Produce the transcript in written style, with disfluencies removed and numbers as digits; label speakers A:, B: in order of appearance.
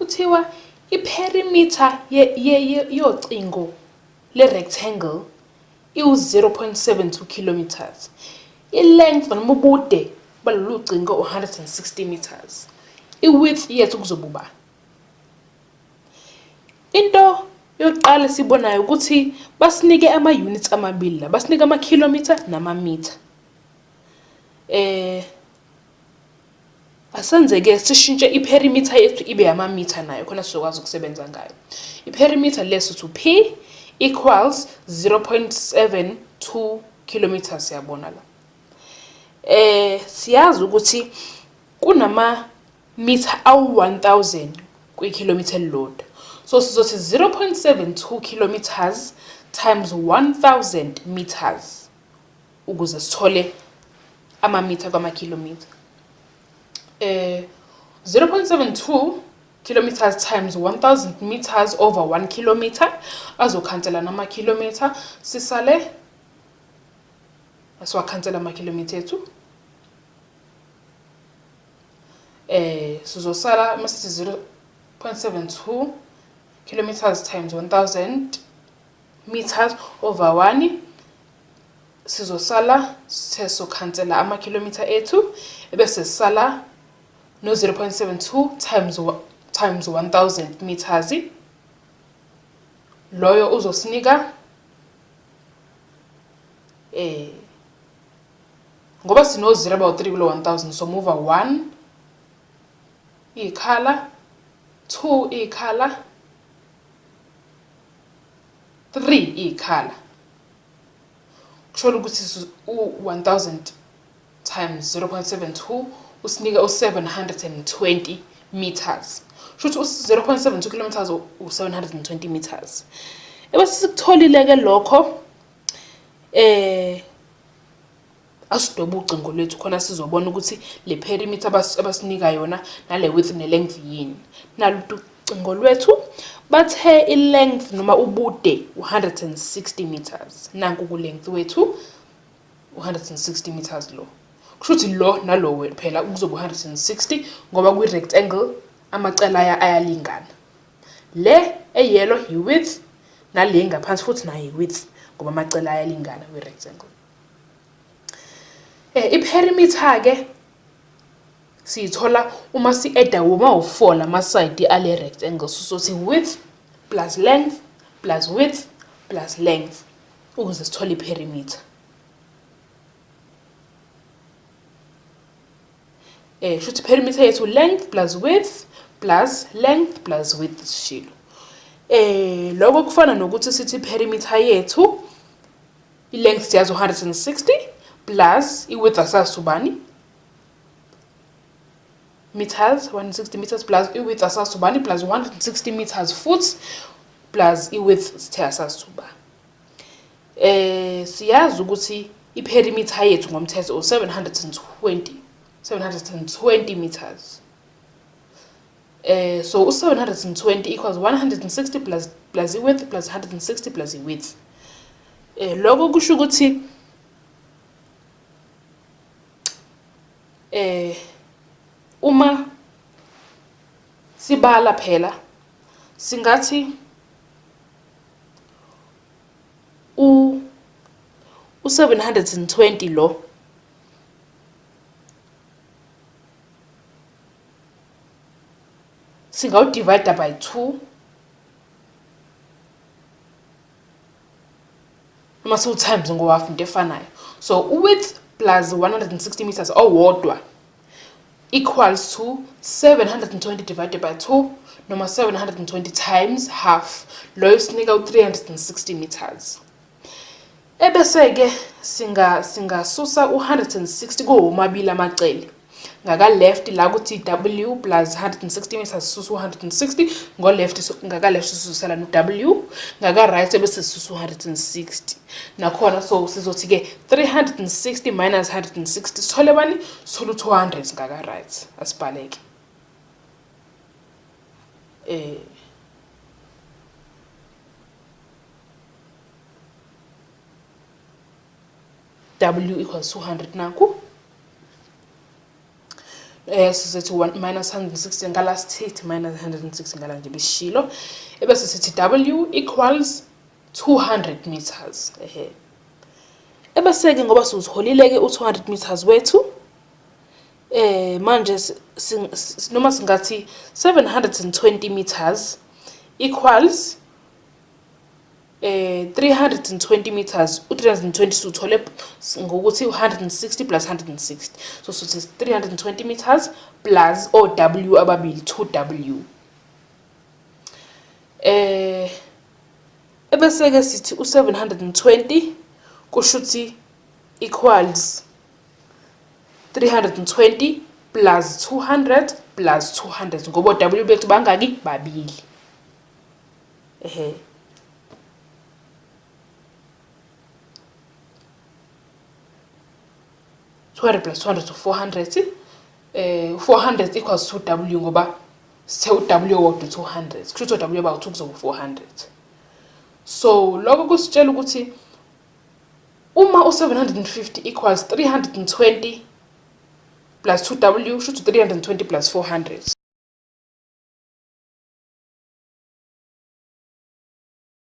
A: kuthiwa iperimeter yocingo le-rectangle iwu-0.72 kilometers. I-length noma ubude balolu cingo 160 meters. I-width yethu kuzobuba. Into yokuqala sibonayo ukuthi basinike ama-units amabili la. Basinike ama-kilometer nama-meter. Asenze-ke sishintshe iperimeter yethu ibe ama-meter nayo khona sizokwazi ukusebenza ngayo. Iperimeter leso P equals 0.72 kilometers siyabona la. Siyazi ukuthi kunama-meter awu-1000 kwi-kilometer elilodwa. So sizothi 0.72 kilometers times 1000 meters ukuze sithole ama-meter kwama-kilometer. 0.72 kilometers times 1000 meters over 1 kilometer azokhansela nama-kilometer sisale asiwakhansela ama-kilometer ethu. Sizosala masithi 0.72 kilometers times 1000 meters over 1 sizosala sesokhansela ama-kilometer ethu ebese sisala no 0.72 times 1000 meters. Loyo uzosinika ngoba sino 0 about 3 kulo 1000 so move 1 ikhala 2 ikhala 3 ikhala kusho ukuthi u1000 times 0.72 usinika u720 meters. Kusho ukuthi 0.72 kilometers u720 meters. Ebese sikutholile ke lokho asidoba ucingo lwethu khona sizobona ukuthi le perimeter abasinika yona nale width ne length yini. Naluthi ucingo lwethu bathe i-length noma ubude 160 meters. Nanku ku length wethu 160 meters lo. Kusho ukuthi lo nalo phela kuzoba 160 ngoba kwi-rectangle amacala ayalingana. Le eyellow yi-width nale ngaphansi futhi nayo yi-width ngoba amacala ayalingana kwi-rectangle. I-perimeter ke siyithola uma si-edda uma-4 lama-side ale rectangle. Sizothi width plus length plus width plus length ukuze sithole i-perimeter. Shuthi perimeter yethu length plus width plus length plus width sishilo. Lokho kufana nokuthi sithi perimeter yethu i-length siyazi 160 plus i-width asasubani meters 160 meters plus i-width asasubani plus 160 meters foot plus i-width sithe asasuba. Siyazi ukuthi i-perimeter yethu ngomthetho 720 meters. So 720 equals 160 plus i-width plus 160 plus i-width. Lokho kusho ukuthi uma sibala phela singathi u720 lo singawudivide by 2 noma siwu times ngowafu into efanayo. So width plus 160 meters owodwa equals to 720 divided by 2 noma 720 times half. Loyo sinika u360 meters. Ebese ke singasusa u160 komabili amacele. Ngaka left la kuthi W plus 160 meters susu 160 ngo left ngaka left susela no W ngaka right bese susu 160 nakhona so sizothi ke 360 minus 160 sithole bani sithole 200 ngaka right asibhaleke W equals 200 naku sithi minus 160 ngala sithi minus 160 ngala nje besishilo. Ebese sithi W equals 200 meters. Ebese ke ngoba sizitholile ke u200 meters wethu, manje noma singathi 720 meters equals 320 meters. U320 suthole ngokuthi 160 plus 160, so sithi 320 meters plus W ababili 2W. Ebese ke sithi u720 kushuthi equals 320 plus 200 plus 200 ngoba W bethu bangaki babili. 200 plus 200 to 400. 400 equals 2W ngoba sithe uW wodwa 200. Kusho ukuthi W about 2 kuzoba 400. So lokho kusitshela ukuthi uma u750 equals 320 plus 2W, kusho ukuthi 320 plus 400.